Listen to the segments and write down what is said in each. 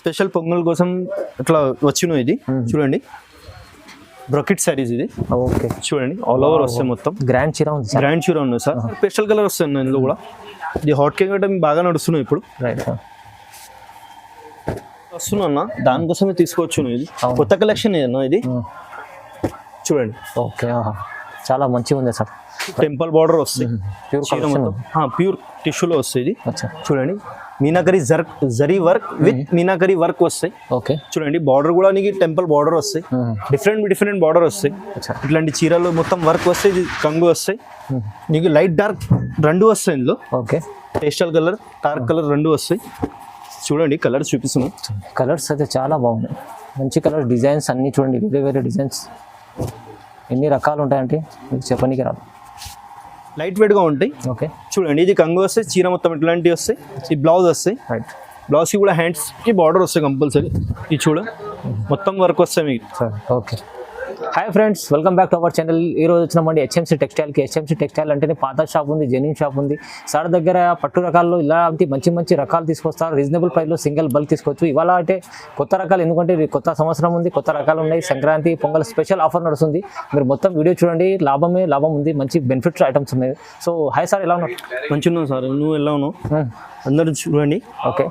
Special pongal కోసం ఇట్లా వచ్చిన ఇది చూడండి, బ్రొకెట్ సారీస్ ఇది. ఓకే చూడండి ఆల్ ఓవర్ వస్తాయి మొత్తం. గ్రాండ్ చీర ఉంది సార్. గ్రాండ్ చీర ఉంది సార్. స్పెషల్ కలర్ వస్తుంది ఇందులో కూడా. ఇది హాట్ కేక్ అంటే బాగా నడుస్తున్నాయి ఇప్పుడు. రైట్ వస్తున్నా దానికోసమే తీసుకోవచ్చు. ఇది కొత్త కలెక్షన్ ఏదన్నా ఇది చూడండి. ఓకే చాలా మంచిగా ఉంది సార్. టెంపుల్ బార్డర్ వస్తాయి, ప్యూర్ టిష్యూలో వస్తాయి ఇది. చూడండి meenakari zari work with meenakari work వస్తాయి. ఓకే చూడండి బార్డర్ కూడా నీకు టెంపుల్ బార్డర్ వస్తాయి, డిఫరెంట్ బార్డర్ వస్తాయి. ఇట్లాంటి చీరలు మొత్తం వర్క్ వస్తాయి. ఇది కంగు వస్తాయి నీకు, లైట్ డార్క్ రెండు వస్తాయి ఇందులో. Okay pastel colour dark colour రెండు వస్తాయి. చూడండి కలర్స్ చూపిస్తున్నాం. కలర్స్ అయితే చాలా బాగున్నాయి, మంచి కలర్ డిజైన్స్ అన్నీ చూడండి, వేరే డిజైన్స్. ఎన్ని రకాలు ఉంటాయంటే మీకు చెప్పనీకి రాదు. లైట్ వెయిట్గా ఉంటాయి. ఓకే చూడండి ఇది కంగు వస్తాయి, చీర మొత్తం ఇట్లాంటివి వస్తాయి. ఈ బ్లౌజ్ వస్తాయి, రైట్ బ్లౌజ్కి కూడా హ్యాండ్స్కి బార్డర్ వస్తాయి కంపల్సరీ. ఇది చూడ మొత్తం వర్క్ వస్తాయి మీకు. Okay hi friends, welcome back to our channel. ఈ రోజు వచ్చినామండి హెచ్ఎంసీ టెక్స్టైల్కి. హెచ్ఎంసీ టెక్స్టైల్ అంటేనే పాత షాప్ ఉంది, జెన్యూన్ షాప్ ఉంది. సార్ దగ్గర పట్టు రకాల్లో ఇలాంటి మంచి రకాలు తీసుకొస్తారు. రీజనబుల్ ప్రైస్లో సింగిల్ బల్క్ తీసుకోవచ్చు. ఇవాళ అంటే కొత్త రకాలు, ఎందుకంటే కొత్త సంవత్సరం ఉంది, కొత్త రకాలు ఉన్నాయి. సంక్రాంతి పొంగల్ స్పెషల్ ఆఫర్ నడుస్తుంది. మీరు మొత్తం వీడియో చూడండి, లాభం ఉంది, మంచి బెనిఫిట్స్ ఐటమ్స్ ఉన్నాయి. సో హాయ్ సార్, ఎలా ఉన్నారు? మంచిగా ఉన్నావు సార్, నువ్వు ఎలా ఉన్నావు? అందరూ చూడండి. ఓకే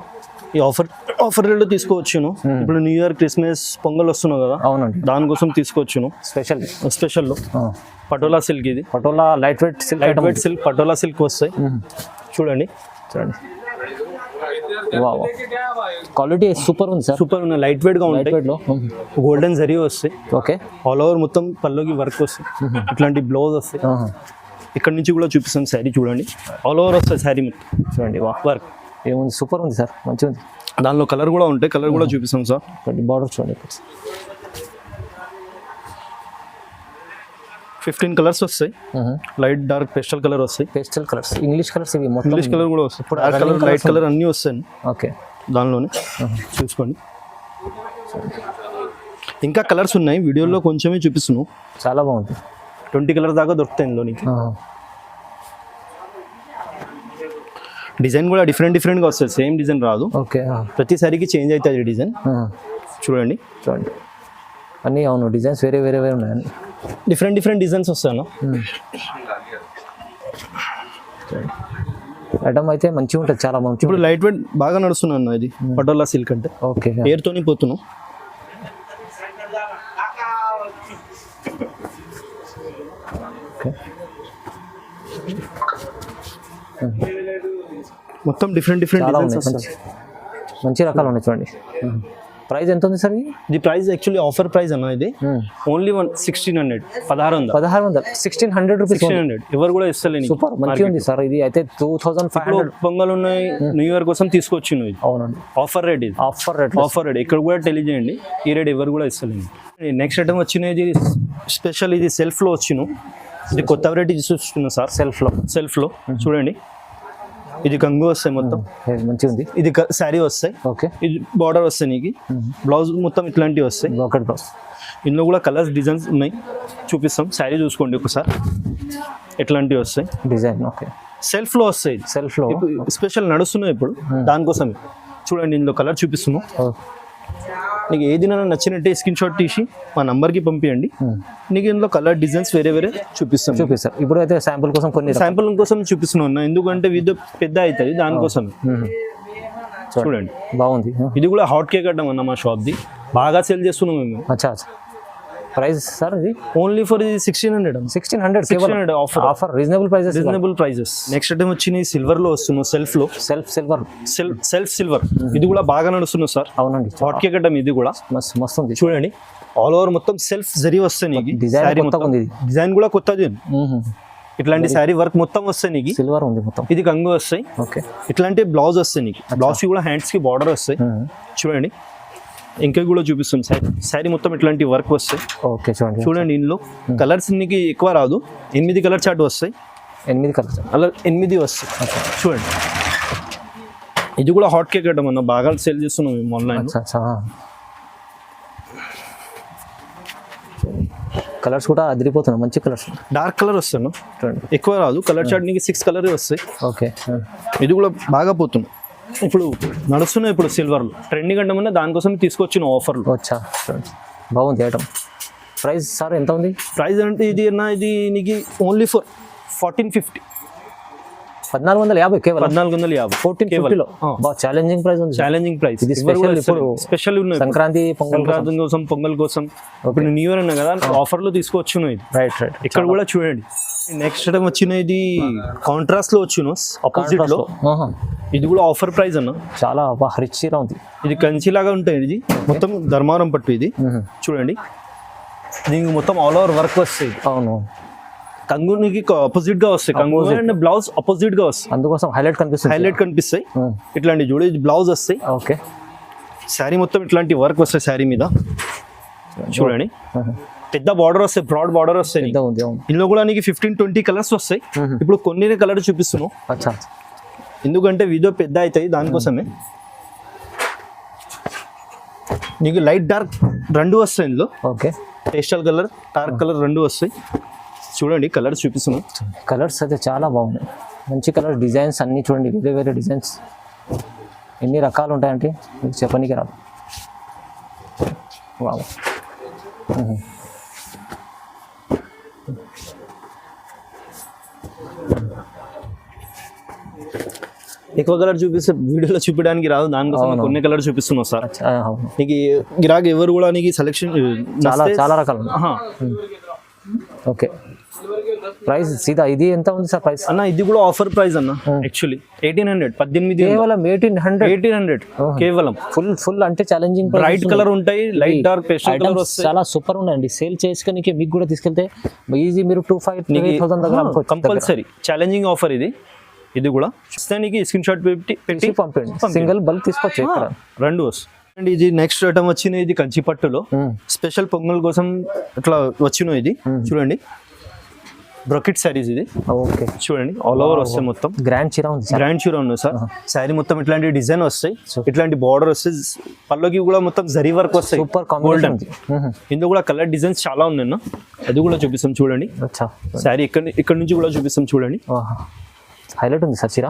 ఈ ఆఫర్ రేట్లో తీసుకోవచ్చును. ఇప్పుడు న్యూ ఇయర్ క్రిస్మస్ పొంగల్ వస్తున్నావు కదా, అవునండి, దానికోసం తీసుకోవచ్చును. స్పెషల్లో పటోలా సిల్క్, ఇది patola light weight silk patola silk వస్తాయి. చూడండి క్వాలిటీ సూపర్ ఉంది సార్. సూపర్ ఉన్నాయి, లైట్ వెయిట్ గా ఉంటాయి. గోల్డెన్ జరీ వస్తాయి. ఓకే ఆల్ ఓవర్ మొత్తం పల్లోకి వర్క్ వస్తాయి. ఇట్లాంటి బ్లౌజ్ వస్తాయి. ఇక్కడ నుంచి కూడా చూపిస్తాను శారీ. చూడండి ఆల్ ఓవర్ వస్తాయి శారీ మొత్తం. చూడండి వర్క్ ఏముంది, సూపర్ ఉంది సార్, మంచిగా ఉంది. దానిలో కలర్ కూడా ఉంటాయి, కలర్ కూడా చూపిస్తాం సార్. బార్డర్ చూడండి, 15 కలర్స్ వస్తాయి. లైట్ డార్క్ పేస్టల్ కలర్ వస్తాయి. పేస్టల్ కలర్స్, ఇంగ్లీష్ కలర్స్, ఇవి ఇంగ్లీష్ కలర్ కూడా వస్తాయి. డార్క్ కలర్, లైట్ కలర్ అన్నీ వస్తాయి. ఓకే దానిలోనే చూసుకోండి. ఇంకా కలర్స్ ఉన్నాయి, వీడియోలో కొంచెమే చూపిస్తున్నాను. చాలా బాగుంది. 20 కలర్ దాకా దొరుకుతాయి ఇందులో నీకు. డిజైన్ కూడా డిఫరెంట్గా వస్తుంది, సేమ్ డిజైన్ రాదు. ఓకే ప్రతిసారికి చేంజ్ అవుతుంది డిజైన్. చూడండి అన్నీ అవును, డిజైన్స్ వేరే ఉన్నాయి. డిఫరెంట్ డిజైన్స్ వస్తాను. ఐటమ్ అయితే మంచిగా ఉంటుంది, చాలా మంచి. ఇప్పుడు లైట్ వెయిట్ బాగా నడుస్తున్నాను ఇది పటోలా సిల్క్ అంటే. ఓకే ఎయిర్తోని పోతున్నాను. మొత్తం డిఫరెంట్ మంచి రకాలు ఉన్నాయి. చూడండి ప్రైస్ ఎంత ఉంది సార్? ఇది ప్రైస్ యాక్చువల్లీ ఆఫర్ ప్రైస్ అన్న. ఇది ఓన్లీ 1600, 1600 1600 రూపీస్. 1600 ఎవరు కూడా ఇస్తలేని. సూపర్ మంచిగా ఉంది సార్. ఇది అయితే 2500. పొంగల్ ఉన్నాయి, న్యూ ఇయర్ కోసం తీసుకొచ్చింది ఇది. అవునండి, ఆఫర్ రేట్. ఇది ఆఫర్ రేట్ ఇక్కడ కూడా తెలియజేయండి. ఈ రేట్ ఎవరు కూడా ఇస్తలేని. నెక్స్ట్ ఐటమ్ వచ్చినది స్పెషల్, ఇది సెల్ఫ్ లో వచ్చిన. ఇది కొత్త వెరైటీ చూస్తున్నా సార్. సెల్ఫ్ లో చూడండి, ఇది కంగు వస్తాయి మొత్తం, మంచిగా ఉంది. ఇది శారీ వస్తాయి. ఓకే ఇది బార్డర్ వస్తాయి నీకు, బ్లౌజ్ మొత్తం ఇట్లాంటివి వస్తాయి. బ్లౌజ్ ఇందులో కూడా కలర్స్ డిజైన్స్ ఉన్నాయి, చూపిస్తాం. శారీ చూసుకోండి ఒకసారి, ఎట్లాంటివి వస్తాయి డిజైన్. ఓకే సెల్ఫ్ లో వస్తాయి. సెల్ఫ్ లో స్పెషల్ నడుస్తున్నాయి ఇప్పుడు, దానికోసం చూడండి. ఇందులో కలర్ చూపిస్తున్నాం. నీకు ఏది నచ్చినట్టే స్క్రీన్ షాట్ తీసి మా నంబర్కి పంపించండి. నీకు ఇందులో కలర్ డిజైన్స్ వేరే చూపిస్తాను. ఇప్పుడు అయితే శాంపుల్ కోసం చూపిస్తున్నాను, ఎందుకంటే ఇది పెద్ద అవుతుంది దానికోసం. చూడండి బాగుంది. ఇది కూడా హాట్ కేక్ అడ్డం అన్న మా షాప్ది, బాగా సేల్ చేస్తున్నాం మేము. ప్రైస్ సార్ ఇది only for 1600 offer reasonable prices. Next item వచ్చి సిల్వర్ లో వస్తున్నాం. సెల్ఫ్ సిల్వర్ ఇది కూడా బాగా నడుస్తున్నాం సార్. అవునండి, హాట్ కేక్ అడ్డం. ఇది కూడా మస్తు ఉంది. చూడండి ఆల్ ఓవర్ మొత్తం సెల్ఫ్ జరీ వస్తాయి నీకు. డిజైన్ కూడా కొత్తది. ఇట్లాంటి శారీ వర్క్ మొత్తం వస్తాయి నీకు. సిల్వర్ ఉంది మొత్తం. ఇది కంగు వస్తాయి. ఓకే ఇట్లాంటి బ్లౌజ్ వస్తాయి నీకు. బ్లౌజ్ కి కూడా హ్యాండ్స్ కి బార్డర్ వస్తాయి. చూడండి ఇంకా కూడా చూపిస్తాం. శారీ మొత్తం ఇట్లాంటి వర్క్ వస్తాయి. ఓకే చూడండి ఇందులో కలర్స్ నీకు ఎక్కువ రాదు, 8 కలర్ చార్ట్ వస్తాయి. 8 కలర్స్ అలా 8 వస్తాయి. చూడండి ఇది కూడా హాట్ కేక్ అడ్డం అన్న, బాగా సేల్ చేస్తున్నాం మేము ఆన్లైన్. కలర్స్ కూడా అదిరిపోతున్నాయి, మంచి కలర్స్. డార్క్ కలర్ వస్తాను, ఎక్కువ రాదు. కలర్ చార్ట్ నీకు 6 కలర్ వస్తాయి. ఓకే ఇది కూడా బాగా పోతుంది. ఇప్పుడు నడుస్తున్నాయి ఇప్పుడు సిల్వర్లో ట్రెండింగ్ అంటే ముందే దానికోసం తీసుకొచ్చిన ఆఫర్లు. వచ్చా బాగుంది ఐటమ్. ప్రైస్ సార్ ఎంత ఉంది? ప్రైస్ అంటే ఇది ఇది నీకు ఓన్లీ ఫర్ 1450. 1450 కేవలం. 1450. 1450లో బాగా ఛాలెంజింగ్ ప్రైస్ ఉంది. Challenging price. ఇది స్పెషల్ ఇప్పుడు స్పెషల్ ఉన్నాయి. సంక్రాంతి సంక్రాంతి కోసం పొంగల్ కోసం ఇప్పుడు న్యూ ఇయర్ అన్నా కదా ఆఫర్లో తీసుకొచ్చిన ఇది. రైట్. ఇక్కడ కూడా చూడండి. నెక్స్ట్ టైం వచ్చిన ఇది కాంట్రాస్ట్ లో వచ్చిన ఆపోజిట్ లో. ఇది కూడా ఆఫర్ ప్రైస్ అన్న. చాలా రిచ్ గా ఉంది. ఇది కంచి లాగా ఉంటాయి. ఇది మొత్తం ధర్మారం పట్టు. ఇది చూడండి దీనికి మొత్తం ఆల్ ఓవర్ వర్క్ వస్తాయి. అవును, కంగునికి ఆపోజిట్ గా వస్తాయి. కంగు అండ్ బ్లౌజ్ ఆపోజిట్ గా వస్తాయి. అందుకోసం హైలైట్ కనిపిస్తాయి. ఇట్లాంటి చూడు ఇది బ్లౌజ్ వస్తాయి. ఓకే, శారీ మొత్తం ఇట్లాంటి వర్క్ వస్తాయి శారీ మీద. చూడండి పెద్ద బార్డర్ వస్తాయి, బ్రాడ్ బార్డర్ వస్తాయి. ఇందులో కూడా నీకు 15-20 కలర్స్ వస్తాయి. ఇప్పుడు కొన్ని కలర్ చూపిస్తున్నావు ఎందుకంటే వీడియో పెద్ద అవుతాయి దానికోసమే. నీకు లైట్ డార్క్ రెండు వస్తాయి ఇందులో. Okay, pastel colour dark colour రెండు వస్తాయి. చూడండి కలర్స్ చూపిస్తున్నాం. కలర్స్ అయితే చాలా బాగున్నాయి, మంచి కలర్ డిజైన్స్ అన్నీ చూడండి, వేరే వేరే డిజైన్స్ ఎన్ని రకాలు ఉంటాయంటే మీకు చెప్పనీకి రాదు. వావ్, ఎక్కువ కలర్ చూపిస్తే వీడియోలో చూపించడానికి రాదు, దానికోసం కొన్ని కలర్ చూపిస్తున్నాం సార్. నీకు గిరాక్ ఎవరు కూడా నీకు సెలెక్షన్ చాలా రకాలు. ఓకే, ప్రైస్ సీదా ఇది ఎంత ఉంది సార్ ప్రైస్? అన్న ఇది కూడా ఆఫర్ ప్రైస్ అన్న. యాక్చువల్లీ 1800 కేవలం 1800 కేవలం. ఫుల్ అంటే ఛాలెంజింగ్ బ్రైట్ కలర్ ఉంటాయి, లైట్ డార్క్ పేస్టల్ కలర్ వస్తాయి. చాలా సూపర్ ఉన్నాయండి. సేల్ చేసుకోనికి మీకు కూడా తీసుకెళ్తే ఈజీ మీరు 2,500-3,000 దగ్గర కంపల్సరీ ఛాలెంజింగ్ ఆఫర్ ఇది. ఇది కూడా ఇస్తానికి స్క్రీన్ షాట్ పెట్టి పంపండి. సింగిల్ బల్క్ తీసుకోవచ్చు ఇక్కడ రెండు వస్తాయి. అండ్ ఇది నెక్స్ట్ ఐటమ్ వచ్చిన ఇది కంచి పట్టులో స్పెషల్ పొంగల్ కోసం అట్లా వచ్చిన ఇది చూడండి. బ్రొకెట్ సారీస్ ఇది. ఓకే, చూడండి ఆల్ ఓవర్ వస్తాయి మొత్తం. గ్రాండ్ చీర ఉంది సార్. శారీ మొత్తం ఇట్లాంటి డిజైన్ వస్తాయి, ఇట్లాంటి బార్డర్ వస్తాయి. పళ్ళకి కూడా మొత్తం జరీ వర్క్ వస్తాయి. Super golden. ఇందులో కూడా కలర్ డిజైన్స్ చాలా ఉన్నాయి. అది కూడా చూపిస్తాం చూడండి. శారీ ఇక్కడ నుంచి కూడా చూపిస్తాం చూడండి. హైలైట్ ఉంది సార్ చీర.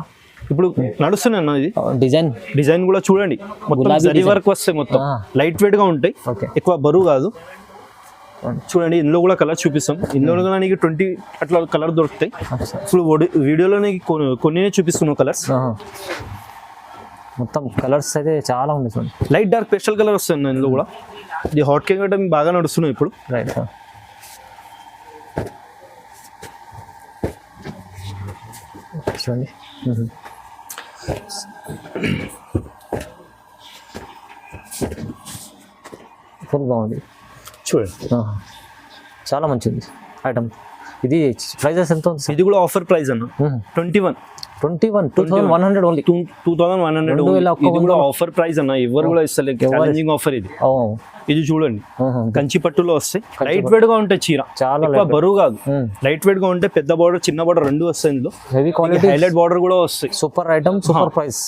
ఇప్పుడు నడుస్తున్నాయి అన్న ఇది డిజైన్ కూడా చూడండి. మొత్తం జరీ వర్క్ వస్తాయి, మొత్తం లైట్ వెయిట్ గా ఉంటాయి, ఎక్కువ బరువు కాదు. చూడండి ఇందులో కూడా కలర్ చూపిస్తాం. ఇందులో కూడా నీకు 20 అట్లా కలర్ దొరుకుతాయి. ఇప్పుడు వీడియోలో నీకు కొన్ని చూపిస్తున్నాం కలర్స్. మొత్తం కలర్స్ అయితే చాలా ఉన్నాయి చూడండి. లైట్ డార్క్ పేస్టల్ కలర్ వస్తాయి ఇందులో కూడా. ఇది హాట్ కేక్ అంటే బాగా నడుస్తున్నాయి ఇప్పుడు. రైట్, చూడండి ఫుల్ బాగుంది చూడండి. చాలా మంచిది ఐటమ్. ఇది ప్రైజెస్ ఎంత ఉంది? ఇది కూడా ఆఫర్ ప్రైస్ అన్న. 21,100 ఓన్లీ. 2,100 ఇది కూడా ఆఫర్ ప్రైస్ అన్న. ఎవరు కూడా ఇస్తలేదు, ఛాలెంజింగ్ ఆఫర్ ఇది. ఇది చూడండి కంచి పట్టులో వస్తాయి. లైట్ వెయిట్ గా ఉంటాయి చీర, చాలా బరువు కాదు. లైట్ వెయిట్ గా ఉంటే పెద్ద బార్డర్ చిన్న బార్డర్ రెండు వస్తాయి. ఇందులో హెవీ క్వాలిటీ హైలైట్ బార్డర్ కూడా వస్తాయి. Super item, super price.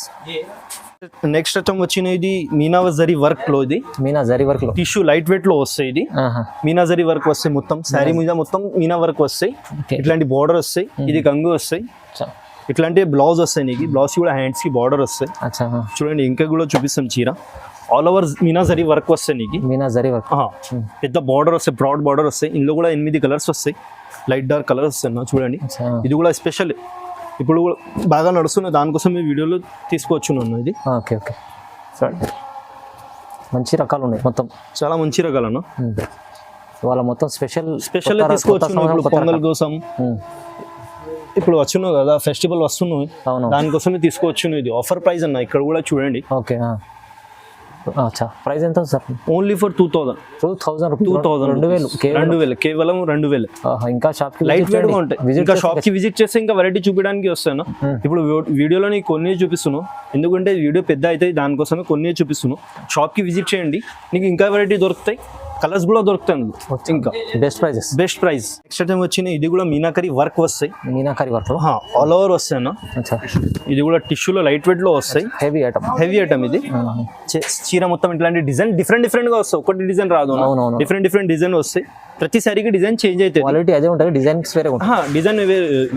Next item వచ్చిన ఇది మీనా జరీ వర్క్ లో. ఇది మీనా జరీ వర్క్ లో టిష్యూ లైట్ వెయిట్ లో వస్తాయి. ఇది మీనా జరీ వర్క్ వస్తాయి. మొత్తం శారీ మీద మొత్తం మీనా వర్క్ వస్తాయి. ఇట్లాంటి బార్డర్ వస్తాయి. ఇది కంగు వస్తాయి. ఇట్లాంటి బ్లౌజ్ వస్తాయి. నీకు బ్లౌజ్ కూడా హ్యాండ్స్ కి బార్డర్ వస్తాయి. చూడండి ఇంకా కూడా చూపిస్తాం చీర. All over Meena zari work వస్తాయి. నీకు మీనా జరీ వర్క్ పెద్ద బార్డర్ వస్తాయి, బ్రాడ్ బార్డర్ వస్తాయి. ఇందులో కూడా 8 కలర్స్ వస్తాయి, లైట్ డార్క్ కలర్స్ వస్తాయి. చూడండి ఇది కూడా స్పెషల్ ఇప్పుడు బాగా నడుస్తుంది, దానికోసం ఈ వీడియోలో తీసుకొచ్చున్నాను. ఇది ఓకే ఓకే సరే, మంచి రకాలు ఉన్నాయి మొత్తం, చాలా మంచి రకాలు అన్న. వాళ్ళ మొత్తం స్పెషల్ తీసుకొచ్చున్నాం ఇప్పుడు పొంగల్ కోసం. ఇప్పుడు వచ్చున్నావు కదా ఫెస్టివల్ వస్తున్నావు, దానికోసమే తీసుకొచ్చును. ఇది ఆఫర్ ప్రైస్ అన్న. ఇక్కడ కూడా చూడండి. ఓకే ప్రైస్ ఎంత సార్? ఓన్లీ ఫర్ 2,000 కేవలం 2,000. ఇంకా షాప్ లైట్ వెయిట్ గా ఉంటాయి. ఇంకా షాప్ కి విజిట్ చేస్తే ఇంకా వెరైటీ చూపించడానికి వస్తాను. ఇప్పుడు వీడియోలో నీకు కొన్ని చూపిస్తున్నాను, ఎందుకంటే వీడియో పెద్ద అవుతాయి, దానికోసమే కొన్ని చూపిస్తున్నాను. షాప్ కి విజిట్ చేయండి, నీకు ఇంకా వెరైటీ దొరుకుతాయి. కలర్స్ కూడా దొరుకుతాయి ఇంకా best prices. Best price. Next time వచ్చిన ఇది కూడా మీనాకరి వర్క్ వస్తాయి, మీనాకరి వర్క్ ఆల్ ఓవర్ వస్తాయి అన్న. ఇది కూడా టిష్యూలో లైట్ వెయిట్ లో వస్తాయి, హెవీ ఐటమ్. హెవీ ఐటమ్ ఇది. చీర మొత్తం ఇట్లాంటి డిజైన్ డిఫరెంట్ గా వస్తాయి, ఒకటి డిజైన్ రాదు, డిఫరెంట్ డిజైన్ వస్తాయి. ప్రతి సారికి డిజైన్ చేంజ్ అవుతాయి, క్వాలిటీ అదే ఉంటుంది, డిజైన్స్ వేరే ఉంటాయి. డిజైన్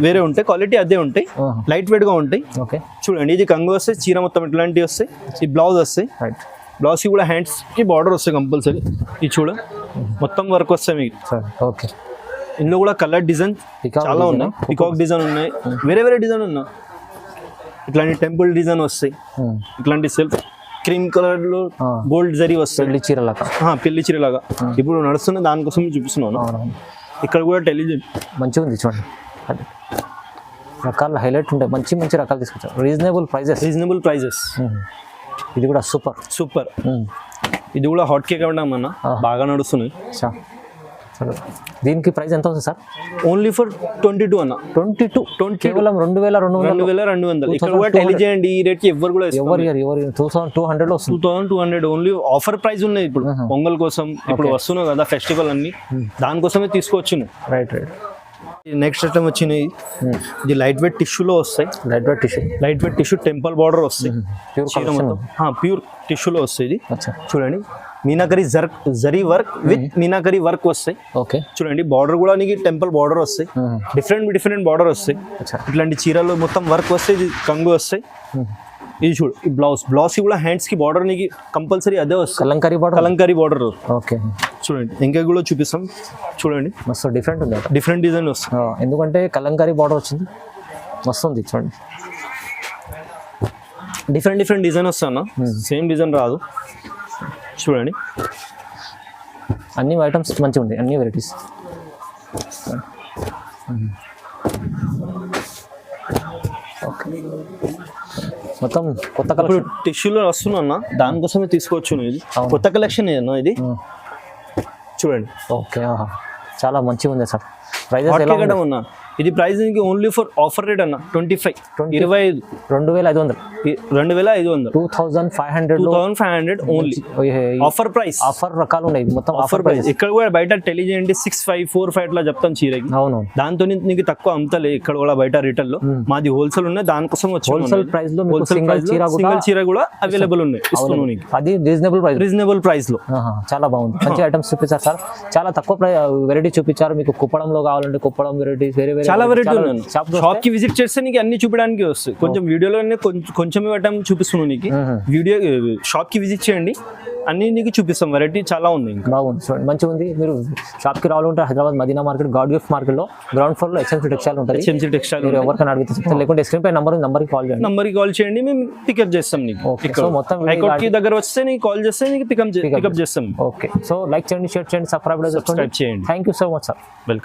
వేరే ఉంటాయి, క్వాలిటీ అదే ఉంటాయి, లైట్ వెయిట్ గా ఉంటాయి. ఓకే చూడండి ఇది కంగు వస్తాయి, చీర మొత్తం ఇట్లాంటివి వస్తాయి. ఈ బ్లౌజ్ వస్తాయి, రైట్. బ్లౌజ్ కి కూడా హ్యాండ్స్ కి బార్డర్ వస్తాయి కంపల్సరీ. ఇది చూడ మొత్తం వర్క్ వస్తాయి మీకు. ఓకే ఇందులో కూడా కలర్ డిజైన్ చాలా ఉన్నాయి, పికాక్ డిజైన్ ఉన్నాయి, వేరే డిజైన్ ఉన్నాయి. ఇట్లాంటి టెంపుల్ డిజైన్ వస్తాయి, ఇట్లాంటి సెల్ఫ్ క్రీమ్ కలర్ లో గోల్డ్ జరీ వస్తాయి, పెళ్లి చీరలాగా. పెళ్లి చీర లాగా ఇప్పుడు నడుస్తున్న దానికోసం చూపిస్తున్నాను. ఇక్కడ కూడా టెలిజన్ మంచిగా ఉంది చూడండి, అది రకాల హైలైట్ ఉంటాయి, మంచి రకాలు తీసుకొచ్చారు. Reasonable prices. ఇది కూడా సూపర్. ఇది కూడా హాట్ కేక్ అవ్వడం అన్న బాగా నడుస్తున్నాయి. దీనికి ప్రైస్ ఎంత ఉంది సార్? ఓన్లీ ఫర్ 22 అన్న. 22 కేవలం 2200. ఇక్కడ కూడా టెలిజెంట్ ఈ రేట్ కి ఎవరు కూడా ఎవరు 2200 లో 2200 ఓన్లీ ఆఫర్ ప్రైస్ ఉన్నాయి. ఇప్పుడు పొంగల్ కోసం ఇప్పుడు వస్తున్నాయి కదా ఫెస్టివల్ అన్ని, దానికోసమే తీసుకోవచ్చు. రైట్. నెక్స్ట్ ఐటమ్ వచ్చినాయి, ఇది లైట్ వెయిట్ టిష్యూలో వస్తాయి. Light weight tissue temple border వస్తాయి, ప్యూర్ టిష్యూలో వస్తాయి. ఇది చూడండి meenakari zari work with meenakari work వస్తాయి. ఓకే చూడండి బార్డర్ కూడా నీకు టెంపుల్ బార్డర్ వస్తాయి, డిఫరెంట్ బార్డర్ వస్తాయి. ఇట్లాంటి చీరలు మొత్తం వర్క్ వస్తాయి, ఇది కంగు వస్తాయి. ఇది చూడు ఈ బ్లౌజ్ కి కూడా హ్యాండ్స్ కి బార్డర్ నీకు కంపల్సరీ అదే వస్తుంది, కలంకారీ బార్డర్. ఓకే చూడండి ఇంకా కూడా చూపిస్తాం. చూడండి మస్తు డిఫరెంట్ ఉంది, డిఫరెంట్ డిజైన్ వస్తుంది, ఎందుకంటే కలంకారీ బార్డర్ వచ్చింది, మస్తు ఉంది. చూడండి డిఫరెంట్ డిజైన్ వస్తాను, సేమ్ డిజైన్ రాదు. చూడండి అన్ని ఐటమ్స్ మంచిగా ఉంటాయి, అన్ని వెరైటీస్. మొత్తం కొత్త కలెక్షన్ టిష్యూలో వస్తున్నా, దానికోసమే తీసుకోవచ్చు. ఇది కొత్త కలెక్షన్ ఏదన్నా ఇది చూడండి. ఓకే చాలా మంచిగా ఉంది సార్. ప్రైజెస్ ఎలా ఉన్నా? ఇది price only for offer rate అన్న 25 2500 ఓన్లీ ఆఫర్ ప్రైస్. ఆఫర్ రకాలు ఉన్నాయి, మొత్తం ఆఫర్ ప్రైస్. ఇక్కడ కూడా బయట టెలిజెంట్ 6545 అట్లా చెప్తాం చీరకి. అవును దాంతో నీకు తక్కువ అమ్ముతలే ఇక్కడ కూడా బయట రిటైల్ లో. మాది హోల్సేల్ ఉన్నాయి, దానికోసం వచ్చి హోల్సేల్ ప్రైస్ లో సింగిల్ చీర కూడా అవైలబుల్ ఉన్నాయి, ఇస్తున్నాను నీకు. అది రీజనబుల్ ప్రైస్ లో చాలా బాగుంది. మంచి ఐటమ్స్ చూపించారు సార్, చాలా తక్కువ వెరైటీ చూపించారు. మీకు కుప్పడంలో కావాలంటే కుప్పడం వెరైటీస్ వేరే చాలా వెరైటీ ఉన్నాయి. షాప్ కి విజిట్ చేస్తే నీకు అన్ని చూపించడానికి వస్తాయి. కొంచెం వీడియోలోనే కొంచెం ఇవ్వటం చూపిస్తున్నాను నీకు. వీడియో షాప్ కి విజిట్ చేయండి, అన్ని నీకు చూపిస్తాం. వెరైటీ చాలా ఉంది, బాగుంది చూడండి, మంచిగా ఉంది. మీరు షాప్ కి రావాలంటే Hyderabad Madina market God gift market లో గ్రౌండ్ ఫ్లోర్ లో HMC టెక్స్టైల్ ఉంటుంది. HMC టెక్స్టైల్ మీరు ఎవరికైనా అడిగితే చెప్తారు, లేకుంటే స్క్రీన్ పై నంబర్ కి కాల్ చేయండి, మేము పికప్ చేస్తాం నీకు. సో మొత్తం హైకోర్ట్ కి దగ్గర వస్తే నీకు కాల్ చేస్తే నీకు పికప్ చేస్తాం. ఓకే సో లైక్ చేయండి, షేర్ చేయండి, సబ్స్క్రైబ్ చేయండి. Thank you so much sir, welcome.